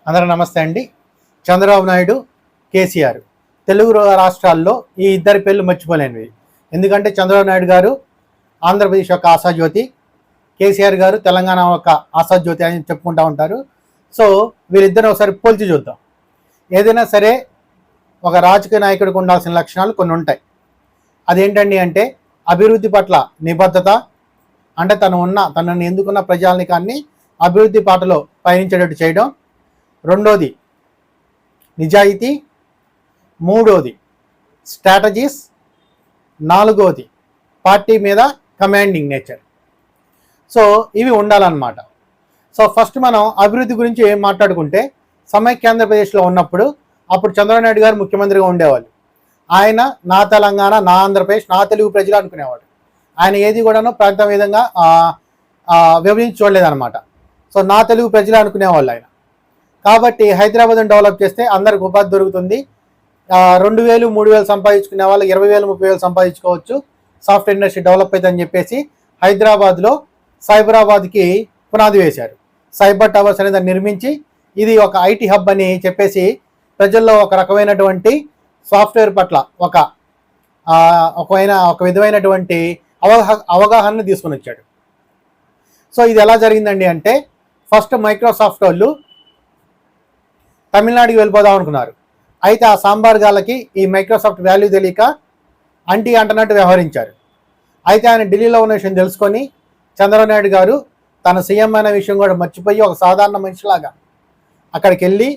అందరూ నమస్తే అండి. చంద్రబాబు నాయుడు, కేసీఆర్ తెలుగు రాష్ట్రాల్లో ఈ ఇద్దరి పేర్లు మర్చిపోలేనివి. ఎందుకంటే చంద్రబాబు నాయుడు గారు ఆంధ్రప్రదేశ్ యొక్క ఆశాజ్యోతి, కేసీఆర్ గారు తెలంగాణ యొక్క ఆశాజ్యోతి అని చెప్పుకుంటూ ఉంటారు. సో వీరిద్దరిని ఒకసారి పోల్చి చూద్దాం. ఏదైనా సరే ఒక రాజకీయ నాయకుడికి ఉండాల్సిన లక్షణాలు కొన్ని ఉంటాయి. అదేంటండి అంటే అభివృద్ధి పట్ల నిబద్ధత, అంటే తనని ఎందుకున్న ప్రజానికాన్ని అభివృద్ధి పాటలో పయనించేటట్టు చేయడం. రెండోది నిజాయితీ, మూడోది స్ట్రాటజీస్, నాలుగోది పార్టీ మీద కమాండింగ్ నేచర్. సో ఇవి ఉండాలన్నమాట. సో ఫస్ట్ మనం అభివృద్ధి గురించి ఏం మాట్లాడుకుంటే, సమైక్య ఆంధ్రప్రదేశ్లో ఉన్నప్పుడు అప్పుడు చంద్రబాబు నాయుడు గారు ముఖ్యమంత్రిగా ఉండేవాళ్ళు. ఆయన నా తెలంగాణ, నా ఆంధ్రప్రదేశ్, నా తెలుగు ప్రజలు అనుకునేవాడు. ఆయన ఏది కూడాను ప్రాంతం విధంగా విభజించి చూడలేదన్నమాట. సో నా తెలుగు ప్రజలు అనుకునేవాళ్ళు ఆయన. కాబట్టి హైదరాబాద్ని డెవలప్ చేస్తే అందరికి ఉపాధి దొరుకుతుంది. 2,000, 3,000 సంపాదించుకునే వాళ్ళు 20,000, 30,000 సంపాదించుకోవచ్చు. సాఫ్ట్వేర్ ఇండస్ట్రీ డెవలప్ అవుతుందని చెప్పేసి హైదరాబాద్లో సైబరాబాద్కి పునాది వేశారు. సైబర్ టవర్స్ అనేది నిర్మించి ఇది ఒక ఐటీ హబ్ అని చెప్పేసి ప్రజల్లో ఒక రకమైనటువంటి సాఫ్ట్వేర్ పట్ల ఒక విధమైనటువంటి అవగాహనను తీసుకుని వచ్చాడు. సో ఇది ఎలా జరిగిందండి అంటే, ఫస్ట్ మైక్రోసాఫ్ట్ వాళ్ళు తమిళనాడుకి వెళ్ళిపోదాం అనుకున్నారు. అయితే ఆ సాంబార్ గాళ్ళకి ఈ మైక్రోసాఫ్ట్ వాల్యూ తెలియక అంటనట్టు వ్యవహరించారు. అయితే ఆయన ఢిల్లీలో ఉన్న విషయం తెలుసుకొని చంద్రబాబు నాయుడు గారు తన సీఎం అనే విషయం కూడా మర్చిపోయి ఒక సాధారణ మనిషిలాగా అక్కడికి వెళ్ళి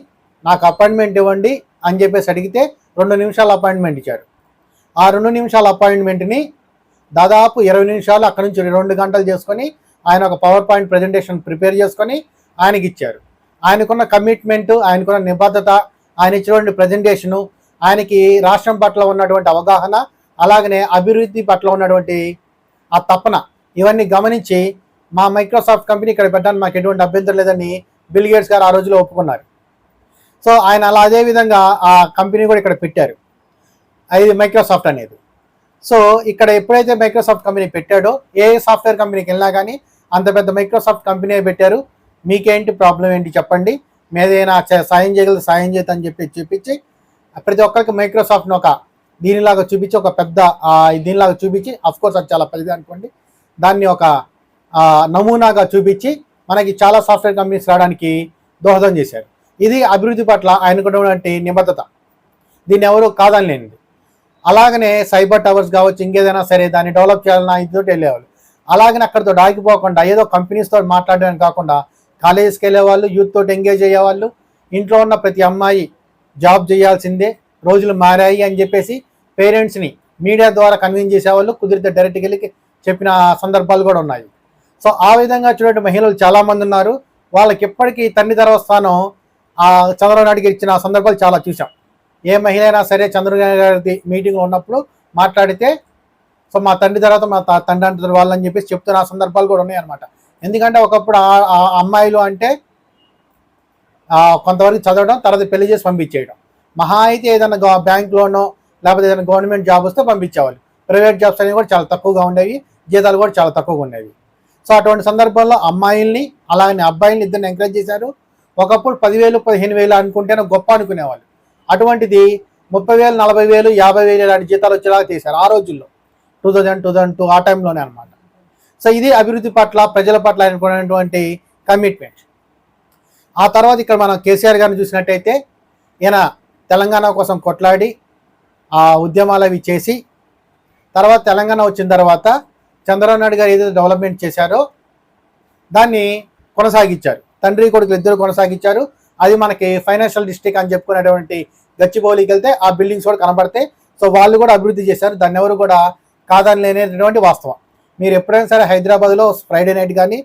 నాకు అపాయింట్మెంట్ ఇవ్వండి అని చెప్పేసి అడిగితే 2 నిమిషాల అపాయింట్మెంట్ ఇచ్చారు. ఆ 2 నిమిషాల అపాయింట్మెంట్ని దాదాపు 20 నిమిషాలు అక్కడి నుంచి 2 గంటలు చేసుకొని ఆయన ఒక పవర్ పాయింట్ ప్రజెంటేషన్ ప్రిపేర్ చేసుకొని ఆయనకి ఇచ్చారు. ఆయనకున్న కమిట్మెంటు, ఆయనకున్న నిబద్ధత, ఆయన ఇచ్చినటువంటి ప్రజెంటేషను, ఆయనకి రాష్ట్రం పట్ల ఉన్నటువంటి అవగాహన, అలాగనే అభివృద్ధి పట్ల ఉన్నటువంటి ఆ తపన, ఇవన్నీ గమనించి మా మైక్రోసాఫ్ట్ కంపెనీ ఇక్కడ పెట్టడానికి మాకు ఎటువంటి అభ్యంతరం లేదని బిల్ గేట్స్ గారు ఆ రోజులో ఒప్పుకున్నారు. సో ఆయన అలా అదేవిధంగా ఆ కంపెనీ కూడా ఇక్కడ పెట్టారు, అది మైక్రోసాఫ్ట్ అనేది. సో ఇక్కడ ఎప్పుడైతే మైక్రోసాఫ్ట్ కంపెనీ పెట్టాడో, ఏ సాఫ్ట్వేర్ కంపెనీకి వెళ్ళినా కానీ అంత పెద్ద మైక్రోసాఫ్ట్ కంపెనీ పెట్టారు, మీకేంటి ప్రాబ్లం ఏంటి చెప్పండి, మీదేనా సాయం చేయగలదు సాయం చేద్దని చూపించి ప్రతి ఒక్కరికి మైక్రోసాఫ్ట్ని ఒక దీనిలాగా చూపించి, ఒక పెద్ద దీనిలాగా చూపించి, అఫ్కోర్స్ అది చాలా పెద్దది అనుకోండి, దాన్ని ఒక నమూనాగా చూపించి మనకి చాలా సాఫ్ట్వేర్ కంపెనీస్ రావడానికి దోహదం చేశారు. ఇది అభివృద్ధి పట్ల ఆయనకున్నటువంటి నిబద్ధత, దీన్ని ఎవరు కాదనిలేనిది. అలాగనే సైబర్ టవర్స్ కావచ్చు, ఇంకేదైనా సరే దాన్ని డెవలప్ చేయాలన్నా ఇదితోటి వెళ్ళేవాళ్ళు. అలాగనే అక్కడితో ఆగిపోకుండా ఏదో కంపెనీస్తో మాట్లాడడానికి కాకుండా కాలేజెస్కి వెళ్ళేవాళ్ళు, యూత్ తోటి ఎంగేజ్ అయ్యేవాళ్ళు. ఇంట్లో ఉన్న ప్రతి అమ్మాయి జాబ్ చేయాల్సిందే, రోజులు మారాయి అని చెప్పేసి పేరెంట్స్ని మీడియా ద్వారా కన్విన్స్ చేసేవాళ్ళు, కుదిరితే డైరెక్ట్కి వెళ్ళి చెప్పిన సందర్భాలు కూడా ఉన్నాయి. సో ఆ విధంగా చూడండి, మహిళలు చాలామంది ఉన్నారు. వాళ్ళకి ఎప్పటికీ తండ్రి తర్వాత స్థానం చంద్రబాబు నాయుడుకి ఇచ్చిన సందర్భాలు చాలా చూసాం. ఏ మహిళ అయినా సరే చంద్రబాబు గారి మీటింగ్లో ఉన్నప్పుడు మాట్లాడితే, సో మా తండ్రి తర్వాత మా తండ్రి అంటారు వాళ్ళని చెప్పేసి చెప్తున్న సందర్భాలు కూడా ఉన్నాయన్నమాట. ఎందుకంటే ఒకప్పుడు ఆ అమ్మాయిలు అంటే కొంతవరకు చదవడం, తర్వాత పెళ్లి చేసి పంపించేయడం, మహా అయితే ఏదైనా బ్యాంక్లోనో లేకపోతే ఏదైనా గవర్నమెంట్ జాబ్ వస్తే పంపించేవాళ్ళు. ప్రైవేట్ జాబ్స్ అనేవి కూడా చాలా తక్కువగా ఉండేవి, జీతాలు కూడా చాలా తక్కువగా ఉండేవి. సో అటువంటి సందర్భంలో అమ్మాయిల్ని అలాగే అబ్బాయిల్ని ఇద్దరిని ఎంకరేజ్ చేశారు. ఒకప్పుడు 10,000, 15,000 అనుకుంటేనే గొప్ప అనుకునేవాళ్ళు. అటువంటిది 30,000, 40,000, 50,000 లాంటి జీతాలు వచ్చేలాగా చేశారు ఆ రోజుల్లో, 2002 ఆ టైంలోనే అనమాట. సో ఇది అభివృద్ధి పట్ల, ప్రజల పట్ల అనుకున్నటువంటి కమిట్మెంట్. ఆ తర్వాత ఇక్కడ మనం కేసీఆర్ గారిని చూసినట్టయితే, ఈయన తెలంగాణ కోసం కొట్లాడి ఆ ఉద్యమాలు అవి చేసి, తర్వాత తెలంగాణ వచ్చిన తర్వాత చంద్రబాబు నాయుడు గారు ఏదైతే డెవలప్మెంట్ చేశారో దాన్ని కొనసాగించారు. తండ్రి కొడుకులు ఇద్దరు కొనసాగించారు. అది మనకి ఫైనాన్షియల్ డిస్ట్రిక్ట్ అని చెప్పుకునేటువంటి గచ్చిబౌలికి వెళ్తే ఆ బిల్డింగ్స్ కూడా కనబడతాయి. సో వాళ్ళు కూడా అభివృద్ధి చేశారు, దాన్ని ఎవరు కూడా కాదని లేనటువంటి వాస్తవం. మీరు ఎప్పుడైనా సరే హైదరాబాద్లో ఫ్రైడే నైట్ కానీ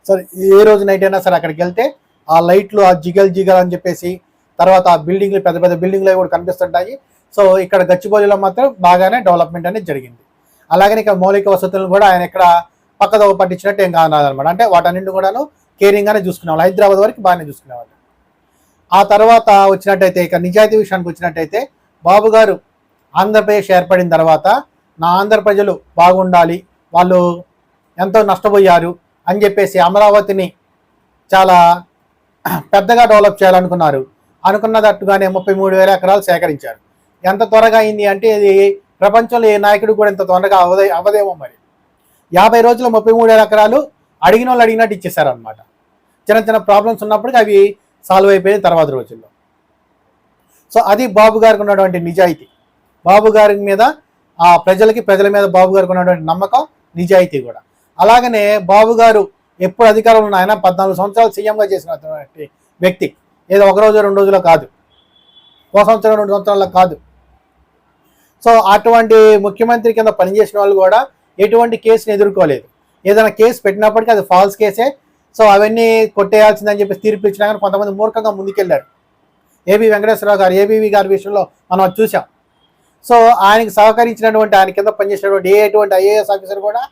సరే ఏ రోజు నైట్ అయినా సరే అక్కడికి వెళ్తే ఆ లైట్లు, ఆ జిగల్ అని చెప్పేసి, తర్వాత ఆ బిల్డింగ్లు, పెద్ద పెద్ద బిల్డింగ్లు కూడా కనిపిస్తుంటాయి. సో ఇక్కడ గచ్చిబౌలిలో మాత్రం బాగానే డెవలప్మెంట్ అనేది జరిగింది. అలాగనే ఇక్కడ మౌలిక వసతులను కూడా ఆయన ఇక్కడ పక్కదో పట్టించినట్టు ఏం కాదనమాట. అంటే వాటన్నింటిని కూడాను కేరింగ్గానే చూసుకునేవాళ్ళు, హైదరాబాద్ వరకు బాగానే చూసుకునేవాళ్ళు. ఆ తర్వాత వచ్చినట్టయితే ఇక నిజాయితీ విషయానికి వచ్చినట్టయితే, బాబు గారు ఆంధ్రప్రదేశ్ ఏర్పడిన తర్వాత నా ఆంధ్ర ప్రజలు బాగుండాలి, వాళ్ళు ఎంతో నష్టపోయారు అని చెప్పేసి అమరావతిని చాలా పెద్దగా డెవలప్ చేయాలనుకున్నారు. అనుకున్నట్టుగానే 33,000 ఎకరాలు సేకరించారు. ఎంత త్వరగా అయింది అంటే ఇది ప్రపంచంలో ఏ నాయకుడు కూడా ఇంత త్వరగా అవదేమో మరి. 50 రోజుల్లో 33,000 ఎకరాలు అడిగిన వాళ్ళు అడిగినట్టు ఇచ్చేసారనమాట. చిన్న చిన్న ప్రాబ్లమ్స్ ఉన్నప్పటికీ అవి సాల్వ్ అయిపోయిన తర్వాత రోజుల్లో. సో అది బాబు గారికి ఉన్నటువంటి నిజాయితీ. బాబు గారి మీద ప్రజల మీద బాబు గారికి ఉన్నటువంటి నమ్మకం, నిజాయితీ కూడా. అలాగనే బాబు గారు ఎప్పుడు అధికారంలో ఉన్న ఆయన 14 సంవత్సరాలు సీఎంగా చేసినటువంటి వ్యక్తి. ఏదో 1 రోజు 2 రోజుల్లో కాదు, 1 సంవత్సరం 2 సంవత్సరాల్లో కాదు. సో అటువంటి ముఖ్యమంత్రి కింద పనిచేసిన వాళ్ళు కూడా ఎటువంటి కేసుని ఎదుర్కోలేదు. ఏదైనా కేసు పెట్టినప్పటికీ అది ఫాల్స్ కేసే. సో అవన్నీ కొట్టేయాల్సిందని చెప్పి తీర్పు ఇచ్చినా కానీ కొంతమంది మూర్ఖంగా ముందుకెళ్ళారు. వెంకటేశ్వరరావు గారు, ఏబీవీ గారి విషయంలో మనం అది చూసాం. సో ఆయనకి సహకరించినటువంటి, ఆయన కింద పనిచేసినటువంటి ఎటువంటి ఐఏఎస్ ఆఫీసర్ కూడా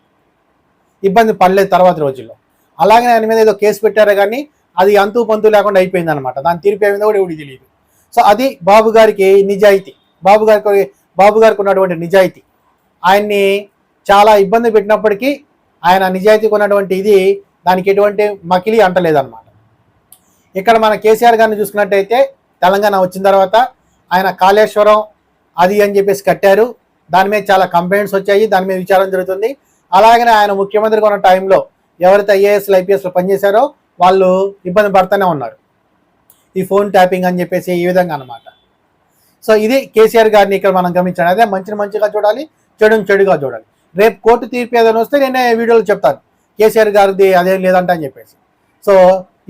ఇబ్బంది పడలేదు తర్వాత రోజుల్లో. అలాగే ఆయన మీద ఏదో కేసు పెట్టారు కానీ అది అంతు పంతు లేకుండా అయిపోయింది అనమాట. దాని తీర్పు ఏమైందో కూడా ఎవరికి తెలియదు. సో అది బాబు గారికి నిజాయితీ, బాబు గారికి ఉన్నటువంటి నిజాయితీ. ఆయన్ని చాలా ఇబ్బంది పెట్టినప్పటికీ ఆయన నిజాయితీకి ఉన్నటువంటి ఇది దానికి ఎటువంటి మకిలి అంటలేదన్నమాట. ఇక్కడ మన కేసీఆర్ గారిని చూసుకున్నట్టయితే తెలంగాణ వచ్చిన తర్వాత ఆయన కాళేశ్వరం అది అని చెప్పేసి కట్టారు. దాని మీద చాలా కంప్లైంట్స్ వచ్చాయి, దాని మీద విచారం జరుగుతుంది. అలాగనే ఆయన ముఖ్యమంత్రిగా ఉన్న టైంలో ఎవరైతే ఐఏఎస్లు ఐపీఎస్లు పనిచేశారో వాళ్ళు ఇబ్బంది పడుతూనే ఉన్నారు. ఈ ఫోన్ ట్యాపింగ్ అని చెప్పేసి ఈ విధంగా అనమాట. సో ఇది కేసీఆర్ గారిని ఇక్కడ మనం గమనించాలి. అదే మంచిని మంచిగా చూడాలి, చెడుని చెడుగా చూడాలి. రేపు కోర్టు తీర్పు ఏదైనా వస్తే నేనే వీడియోలో చెప్తాను కేసీఆర్ గారిది అదేం లేదంట అని చెప్పేసి. సో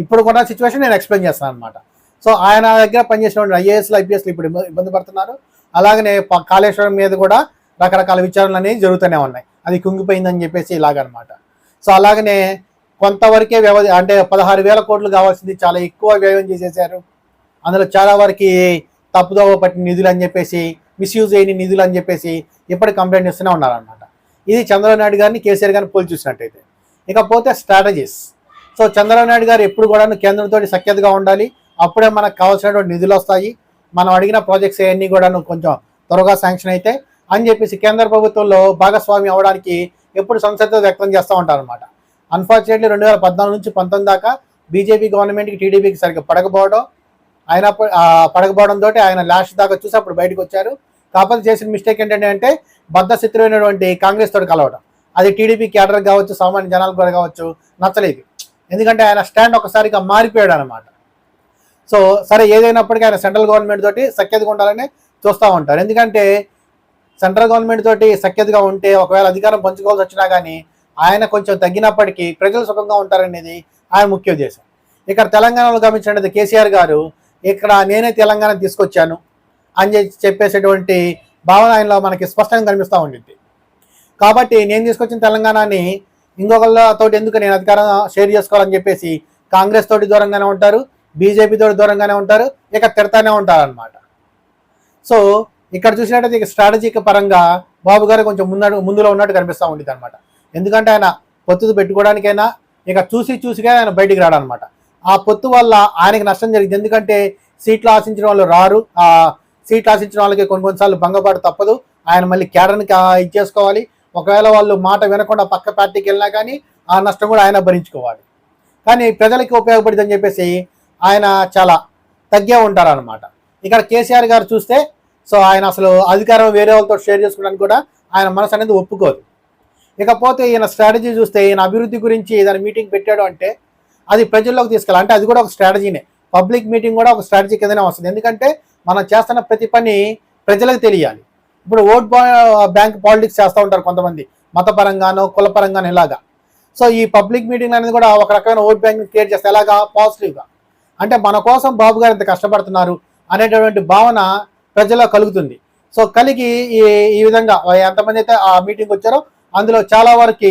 ఇప్పుడు కూడా సిచ్యువేషన్ నేను ఎక్స్ప్లెయిన్ చేస్తాను అనమాట. సో ఆయన దగ్గర పనిచేసిన ఐఏఎస్లు ఐపీఎస్లు ఇప్పుడు ఇబ్బంది పడుతున్నారు. అలాగనే కాళేశ్వరం మీద కూడా రకరకాల విచారణలు అనేవి జరుగుతూనే ఉన్నాయి. అది కుంగిపోయిందని చెప్పేసి ఇలాగనమాట. సో అలాగనే కొంతవరకే వ్యవధి అంటే 16,000 కోట్లు కావాల్సింది చాలా ఎక్కువ వ్యయం చేసేసారు. అందులో చాలా వరకు తప్పుదోవ పట్టిన నిధులు అని చెప్పేసి, మిస్యూజ్ అయిన నిధులు అని చెప్పేసి ఇప్పటి కంప్లైంట్ ఇస్తూనే ఉన్నారనమాట. ఇది చంద్రబాబు నాయుడు గారిని కేసీఆర్ గారిని పోల్చి చూసినట్టయితే. ఇకపోతే స్ట్రాటజీస్. సో చంద్రబాబు నాయుడు గారు ఎప్పుడు కూడా కేంద్రంతో సఖ్యతగా ఉండాలి, అప్పుడే మనకు కావాల్సినటువంటి నిధులు వస్తాయి, మనం అడిగిన ప్రాజెక్ట్స్ అవన్నీ కూడా కొంచెం త్వరగా శాంక్షన్ అయితే అని చెప్పేసి కేంద్ర ప్రభుత్వంలో భాగస్వామి అవడానికి ఎప్పుడు సంసిద్ధత వ్యక్తం చేస్తూ ఉంటారు అనమాట. అన్ఫార్చునేట్లీ 2014 నుంచి 19 దాకా బీజేపీ గవర్నమెంట్కి టీడీపీకి సరిగ్గా పడకపోవడంతో ఆయన లాస్ట్ దాకా చూసి అప్పుడు బయటకు వచ్చారు. కాకపోతే చేసిన మిస్టేక్ ఏంటంటే బద్ధశత్రువైనటువంటి కాంగ్రెస్ తోటి కలవడం. అది టీడీపీ క్యాడర్ కావచ్చు, సామాన్య జనాలకు కూడా కావచ్చు నచ్చలేదు. ఎందుకంటే ఆయన స్టాండ్ ఒకసారిగా మారిపోయాడు అనమాట. సో సరే ఏదైనప్పటికీ ఆయన సెంట్రల్ గవర్నమెంట్ తోటి సఖ్యతగా ఉండాలని చూస్తూ ఉంటారు. ఎందుకంటే సెంట్రల్ గవర్నమెంట్ తోటి సఖ్యతగా ఉంటే ఒకవేళ అధికారం పంచుకోవాల్సి వచ్చినా కానీ ఆయన కొంచెం తగ్గినప్పటికీ ప్రజలు సుఖంగా ఉంటారనేది ఆయన ముఖ్య ఉద్దేశం. ఇక్కడ తెలంగాణలో గమనించినట్టు కేసీఆర్ గారు ఇక్కడ నేనే తెలంగాణ తీసుకొచ్చాను అని చెప్పేసేటువంటి భావన ఆయనలో మనకి స్పష్టంగా కనిపిస్తూ ఉండింది. కాబట్టి నేను తీసుకొచ్చిన తెలంగాణని ఇంకొకళ్ళతోటి ఎందుకు నేను అధికారం షేర్ చేసుకోవాలని చెప్పేసి కాంగ్రెస్ తోటి దూరంగానే ఉంటారు, బీజేపీ తోటి దూరంగానే ఉంటారు, ఇక తిడతానే ఉంటారు అనమాట. సో ఇక్కడ చూసినట్టయితే ఇక స్ట్రాటజిక్ పరంగా బాబు గారు కొంచెం ముందులో ఉన్నట్టు కనిపిస్తూ ఉండేది అనమాట. ఎందుకంటే ఆయన పొత్తు పెట్టుకోవడానికైనా ఇక చూసిగా ఆయన బయటికి రాడు అనమాట. ఆ పొత్తు వల్ల ఆయనకి నష్టం జరిగింది. ఎందుకంటే సీట్లు ఆశించిన వాళ్ళు రారు, ఆ సీట్లు ఆశించిన వాళ్ళకి కొన్నిసార్లు భంగపాటు తప్పదు. ఆయన మళ్ళీ కేడర్ని ఇచ్చేసుకోవాలి. ఒకవేళ వాళ్ళు మాట వినకుండా పక్క పార్టీకి వెళ్ళినా కానీ ఆ నష్టం కూడా ఆయన భరించుకోవాలి. కానీ ప్రజలకి ఉపయోగపడిందని చెప్పేసి ఆయన చాలా తగ్గే ఉంటారనమాట. ఇక్కడ కేసీఆర్ గారు చూస్తే సో ఆయన అసలు అధికారం వేరే వాళ్ళతో షేర్ చేసుకోవడానికి కూడా ఆయన మనసు అనేది ఒప్పుకోదు. ఇకపోతే ఈయన స్ట్రాటజీ చూస్తే ఈయన అభివృద్ధి గురించి ఏదైనా మీటింగ్ పెట్టాడు అంటే అది ప్రజల్లోకి తీసుకెళ్ళాలి. అంటే అది కూడా ఒక స్ట్రాటజీనే. పబ్లిక్ మీటింగ్ కూడా ఒక స్ట్రాటజీ కిందనే వస్తుంది. ఎందుకంటే మనం చేస్తున్న ప్రతి పని ప్రజలకు తెలియాలి. ఇప్పుడు ఓట్ బ్యాంక్ పాలిటిక్స్ చేస్తూ ఉంటారు కొంతమంది, మతపరంగానో కులపరంగానో ఇలాగా. సో ఈ పబ్లిక్ మీటింగ్ అనేది కూడా ఒక రకమైన ఓట్ బ్యాంక్ క్రియేట్ చేస్తే ఎలాగా పాజిటివ్గా, అంటే మన కోసం బాబు గారు ఇంత కష్టపడుతున్నారు అనేటటువంటి భావన ప్రజల్లో కలుగుతుంది. సో కలిగి ఈ విధంగా ఎంతమంది అయితే ఆ మీటింగ్ వచ్చారో అందులో చాలా వరకు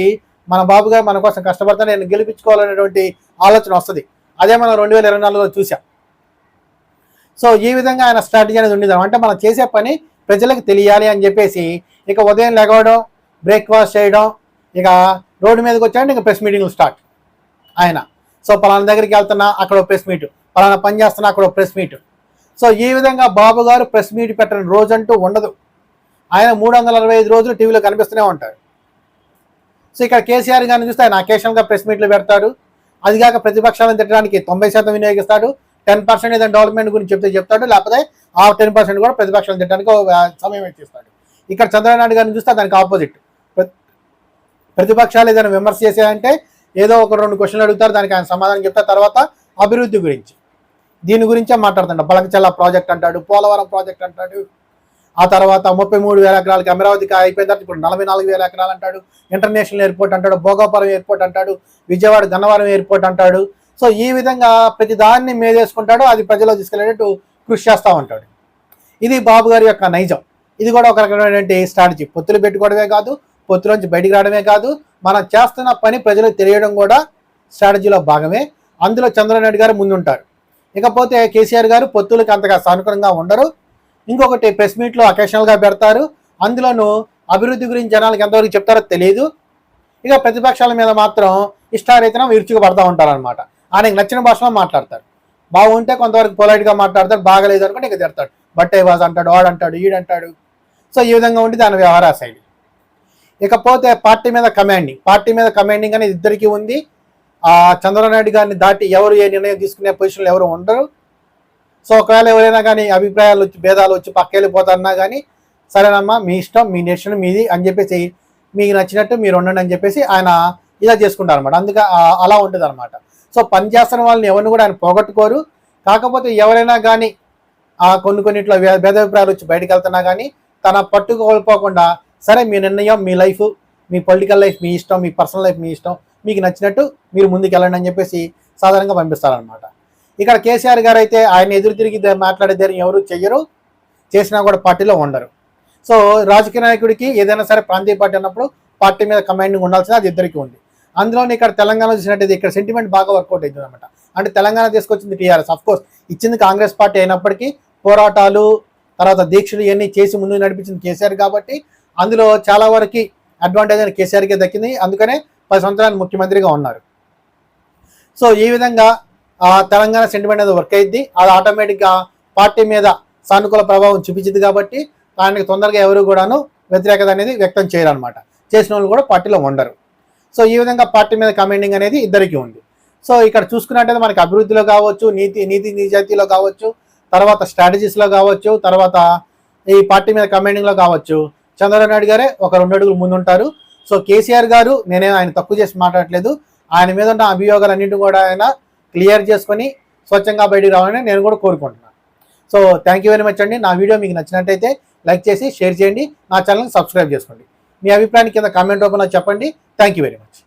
మన బాబు గారు మన కోసం కష్టపడతాను, నేను గెలిపించుకోవాలనేటువంటి ఆలోచన వస్తుంది. అదే మనం 2024లో చూసాం. సో ఈ విధంగా ఆయన స్ట్రాటజీ అనేది ఉండేది. అంటే మనం చేసే పని ప్రజలకు తెలియాలి అని చెప్పేసి ఇక ఉదయం లెగవడం, బ్రేక్ఫాస్ట్ చేయడం, ఇక రోడ్డు మీదకి వచ్చాడంటే ఇక ప్రెస్ మీటింగ్లు స్టార్ట్ ఆయన. సో పలానా దగ్గరికి వెళ్తున్నా అక్కడ ప్రెస్ మీట్, పలానా పని చేస్తున్నా అక్కడ ప్రెస్ మీట్. సో ఈ విధంగా బాబు గారు ప్రెస్ మీట్ పెట్టని రోజంటూ ఉండదు. ఆయన 365 రోజులు టీవీలో కనిపిస్తూనే ఉంటారు. సో ఇక్కడ కేసీఆర్ గారిని చూస్తే ఆయన అకేషనల్గా ప్రెస్ మీట్లు పెడతారు. అది కాక ప్రతిపక్షాలను తిట్టడానికి 90% వినియోగిస్తాడు. 10% ఏదైనా డెవలప్మెంట్ గురించి చెప్తాడు, లేకపోతే ఆ 10% కూడా ప్రతిపక్షాలను తిట్టడానికి సమయం వెచ్చిస్తాడు. ఇక్కడ చంద్రబాబు నాయుడు గారిని చూస్తే దానికి ఆపోజిట్. ప్రతిపక్షాలు ఏదైనా విమర్శ చేసాయంటే ఏదో ఒక 2 క్వశ్చన్లు అడుగుతారు, దానికి ఆయన సమాధానం చెప్తారు. తర్వాత అభివృద్ధి గురించి దీని గురించే మాట్లాడుతుంటాడు. బలకచల్ల ప్రాజెక్ట్ అంటాడు, పోలవరం ప్రాజెక్ట్ అంటాడు, ఆ తర్వాత 33,000 ఎకరాలకి అమరావతికి అయిపోయిన తర్వాత ఇప్పుడు 44,000 ఎకరాలు అంటాడు, ఇంటర్నేషనల్ ఎయిర్పోర్ట్ అంటాడు, భోగాపురం ఎయిర్పోర్ట్ అంటాడు, విజయవాడ గన్నవరం ఎయిర్పోర్ట్ అంటాడు. సో ఈ విధంగా ప్రతి దాన్ని మేదేసుకుంటాడు, అది ప్రజల్లో తీసుకెళ్ళేటట్టు కృషి చేస్తూ ఉంటాడు. ఇది బాబు గారి యొక్క నైజం. ఇది కూడా ఒక రకమైనటువంటి స్ట్రాటజీ. పొత్తులు పెట్టుకోవడమే కాదు, పొత్తులోంచి బయటికి రావడమే కాదు, మనం చేస్తున్న పని ప్రజలకు తెలియడం కూడా స్ట్రాటజీలో భాగమే. అందులో చంద్రబాబు నాయుడు గారు ముందుంటారు. ఇకపోతే కేసీఆర్ గారు పొత్తులకు అంతగా సానుకూలంగా ఉండరు. ఇంకొకటి ప్రెస్ మీట్లో అకేషనల్గా పెడతారు. అందులోనూ అభివృద్ధి గురించి జనాలకు ఎంతవరకు చెప్తారో తెలియదు. ఇక ప్రతిపక్షాల మీద మాత్రం ఇష్టారీతనం విరుచుకు పడతా ఉంటారనమాట. ఆయనకు నచ్చిన భాషలో మాట్లాడతారు. బాగుంటే కొంతవరకు పొలైట్గా మాట్లాడతారు, బాగలేదు అనుకుంటే ఇక తిడతాడు. బట్టే బాజ్ అంటాడు, వాడంటాడు, ఈడంటాడు. సో ఈ విధంగా ఉండి దాని వ్యవహార శైలి. ఇకపోతే పార్టీ మీద కమాండింగ్ అనేది ఇద్దరికీ ఉంది. చంద్రబాబు నాయుడు గారిని దాటి ఎవరు ఏ నిర్ణయం తీసుకునే పొజిషన్లో ఎవరు ఉండరు. సో ఒకవేళ ఎవరైనా కానీ అభిప్రాయాలు వచ్చి భేదాలు వచ్చి పక్కెళ్ళిపోతారన్నా కానీ సరేనమ్మా మీ ఇష్టం, మీ డెసిషన్ మీది అని చెప్పేసి మీకు నచ్చినట్టు మీరు ఉండండి అని చెప్పేసి ఆయన ఇలా చేసుకుంటారు అనమాట. అందుకే అలా ఉంటుంది అనమాట. సో పనిచేస్తున్న వాళ్ళని ఎవరిని కూడా ఆయన పోగొట్టుకోరు. కాకపోతే ఎవరైనా కానీ కొన్నిట్లో భేదాభిప్రాయాలు వచ్చి బయటకు వెళ్తున్నా కానీ తన పట్టు కోల్పోకుండా సరే మీ నిర్ణయం, మీ లైఫ్, మీ పొలిటికల్ లైఫ్ మీ ఇష్టం, మీ పర్సనల్ లైఫ్ మీ ఇష్టం, మీకు నచ్చినట్టు మీరు ముందుకు వెళ్ళండి అని చెప్పేసి సాధారణంగా పంపిస్తారనమాట. ఇక్కడ కేసీఆర్ గారు అయితే ఆయన ఎదురు తిరిగి మాట్లాడే ధైర్యం ఎవరు చెయ్యరు, చేసినా కూడా పార్టీలో ఉండరు. సో రాజకీయ నాయకుడికి ఏదైనా సరే ప్రాంతీయ పార్టీ అన్నప్పుడు పార్టీ మీద కమాండింగ్ ఉండాల్సింది, అది ఇద్దరికి ఉంది. అందులోనే ఇక్కడ తెలంగాణ చూసినట్టయితే ఇక్కడ సెంటిమెంట్ బాగా వర్కౌట్ అవుతుంది అనమాట. అంటే తెలంగాణ తీసుకొచ్చింది టీఆర్ఎస్, అఫ్కోర్స్ ఇచ్చింది కాంగ్రెస్ పార్టీ అయినప్పటికీ పోరాటాలు తర్వాత దీక్షలు ఇవన్నీ చేసి ముందుకు నడిపించింది కేసీఆర్ కాబట్టి అందులో చాలా వరకు అడ్వాంటేజ్ అని కేసీఆర్కే దక్కింది. అందుకనే 10 సంవత్సరాలు ముఖ్యమంత్రిగా ఉన్నారు. సో ఈ విధంగా తెలంగాణ సెంటిమెంట్ అనేది వర్క్ అయింది. అది ఆటోమేటిక్గా పార్టీ మీద సానుకూల ప్రభావం చూపించింది కాబట్టి ఆయనకి తొందరగా ఎవరు కూడాను వ్యతిరేకత అనేది వ్యక్తం చేయరు అనమాట. చేసిన వాళ్ళు కూడా పార్టీలో ఉండరు. సో ఈ విధంగా పార్టీ మీద కమాండింగ్ అనేది ఇద్దరికీ ఉంది. సో ఇక్కడ చూసుకున్నట్టయితే మనకి అభివృద్ధిలో కావచ్చు, నీతి నిజాయితీలో కావచ్చు, తర్వాత స్ట్రాటజీస్లో కావచ్చు, తర్వాత ఈ పార్టీ మీద కమాండింగ్లో కావచ్చు చంద్రబాబు నాయుడు గారే ఒక 2 అడుగులు ముందుంటారు. సో కేసీఆర్ గారు నేనే ఆయన తక్కువ చేసి మాట్లాడట్లేదు, ఆయన మీద ఉన్న అభియోగాలన్నింటినీ కూడా ఆయన క్లియర్ చేసుకొని స్వచ్ఛంగా బయటికి రావాలని నేను కూడా కోరుకుంటున్నాను. So thank you very much అండి. నా వీడియో మీకు నచ్చినట్టయితే లైక్ చేసి షేర్ చేయండి, నా ఛానల్ని సబ్స్క్రైబ్ చేసుకోండి. మీ అభిప్రాయాన్ని కింద కామెంట్ రూపంలో చెప్పండి. Thank you very much.